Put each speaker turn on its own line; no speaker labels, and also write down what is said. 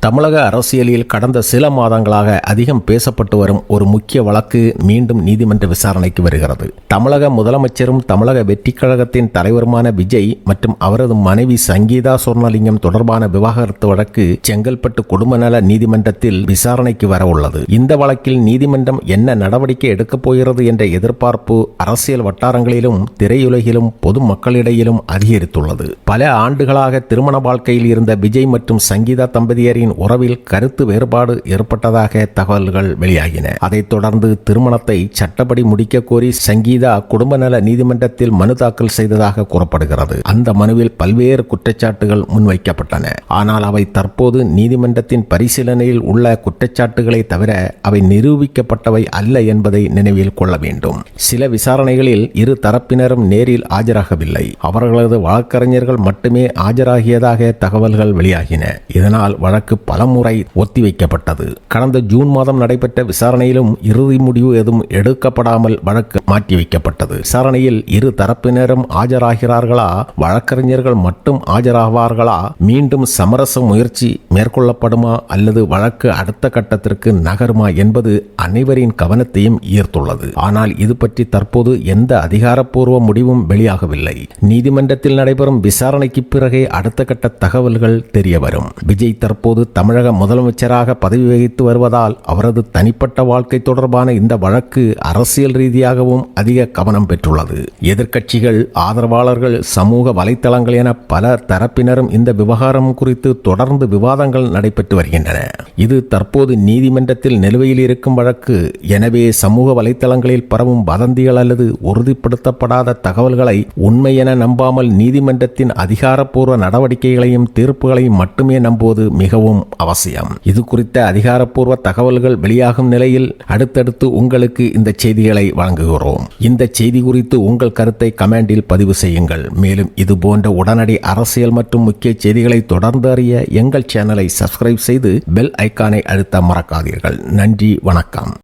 தமிழக அரசியலில் கடந்த சில மாதங்களாக அதிகம் பேசப்பட்டு வரும் ஒரு முக்கிய வழக்கு மீண்டும் நீதிமன்ற விசாரணைக்கு வருகிறது. தமிழக முதலமைச்சரும் தமிழக வெற்றிக் கழகத்தின் தலைவருமான விஜய் மற்றும் அவரது மனைவி சங்கீதா சொர்ணலிங்கம் தொடர்பான விவாகரத்து வழக்கு செங்கல்பட்டு குடும்ப நல நீதிமன்றத்தில் விசாரணைக்கு வர உள்ளது. இந்த வழக்கில் நீதிமன்றம் என்ன நடவடிக்கை எடுக்கப் போகிறது என்ற எதிர்பார்ப்பு அரசியல் வட்டாரங்களிலும் திரையுலகிலும் பொதுமக்களிடையிலும் அதிகரித்துள்ளது. பல ஆண்டுகளாக திருமண வாழ்க்கையில் இருந்த விஜய் மற்றும் சங்கீதா தம்பதியரின் உறவில் கருத்து வேறுபாடு ஏற்பட்டதாக தகவல்கள் வெளியாகின. அதைத் தொடர்ந்து திருமணத்தை சட்டப்படி முடிக்க கோரி சங்கீதா குடும்ப நல நீதிமன்றத்தில் மனு தாக்கல் செய்ததாக கூறப்படுகிறது. அந்த மனுவில் பல்வேறு குற்றச்சாட்டுகள் முன்வைக்கப்பட்டன. ஆனால் அவை தற்போது நீதிமன்றத்தின் பரிசீலனையில் உள்ள குற்றச்சாட்டுகளை தவிர அவை நிரூபிக்கப்பட்டவை அல்ல என்பதை நினைவில் கொள்ள வேண்டும். சில விசாரணைகளில் இரு தரப்பினரும் நேரில் ஆஜராகவில்லை. அவர்களது வழக்கறிஞர்கள் மட்டுமே ஆஜராகியதாக தகவல்கள் வெளியாகின. இதனால் வழக்கு பலமுறை ஒத்திவைக்கப்பட்டது. கடந்த ஜூன் மாதம் நடைபெற்ற விசாரணையிலும் இறுதி முடிவு எதுவும் எடுக்கப்படாமல் வழக்கு மாற்றி வைக்கப்பட்டது. விசாரணையில் இரு தரப்பினரும் ஆஜராகிறார்களா, வழக்கறிஞர்கள் மட்டும் ஆஜராவார்களா, மீண்டும் சமரச முயற்சி மேற்கொள்ளப்படுமா அல்லது வழக்கு அடுத்த கட்டத்திற்கு நகருமா என்பது அனைவரின் கவனத்தையும் ஈர்த்துள்ளது. ஆனால் இது பற்றி தற்போது எந்த அதிகாரப்பூர்வ முடிவும் வெளியாகவில்லை. நீதிமன்றத்தில் நடைபெறும் விசாரணைக்கு பிறகே அடுத்த கட்ட தகவல்கள் தெரிய வரும். விஜய் தற்போது தமிழக முதலமைச்சராக பதவி வகித்து வருவதால் அவரது தனிப்பட்ட வாழ்க்கை தொடர்பான இந்த வழக்கு அரசியல் ரீதியாகவும் அதிக கவனம் பெற்றுள்ளது. எதிர்க்கட்சிகள், ஆதரவாளர்கள், சமூக வலைத்தளங்கள் என பல தரப்பினரும் இந்த விவகாரம் குறித்து தொடர்ந்து விவாதங்கள் நடைபெற்று வருகின்றன. இது தற்போது நீதிமன்றத்தில் நிலுவையில் இருக்கும் வழக்கு. எனவே சமூக வலைத்தளங்களில் பரவும் வதந்திகள் அல்லது உறுதிப்படுத்தப்படாத தகவல்களை உண்மை என நம்பாமல் நீதிமன்றத்தின் அதிகாரப்பூர்வ நடவடிக்கைகளையும் தீர்ப்புகளையும் மட்டுமே நம்புவது மிகவும் அவசியம். இது குறித்த அதிகாரப்பூர்வ தகவல்கள் வெளியாகும் நிலையில் அடுத்தடுத்து உங்களுக்கு இந்த செய்திகளை வழங்குகிறோம். இந்த செய்தி குறித்து உங்கள் கருத்தை கமெண்டில் பதிவு செய்யுங்கள். மேலும் இது போன்ற உடனடி அரசியல் மற்றும் முக்கிய செய்திகளை தொடர்ந்து அறிய எங்கள் சேனலை சப்ஸ்கிரைப் செய்து பெல் ஐகானை அழுத்த மறக்காதீர்கள். நன்றி, வணக்கம்.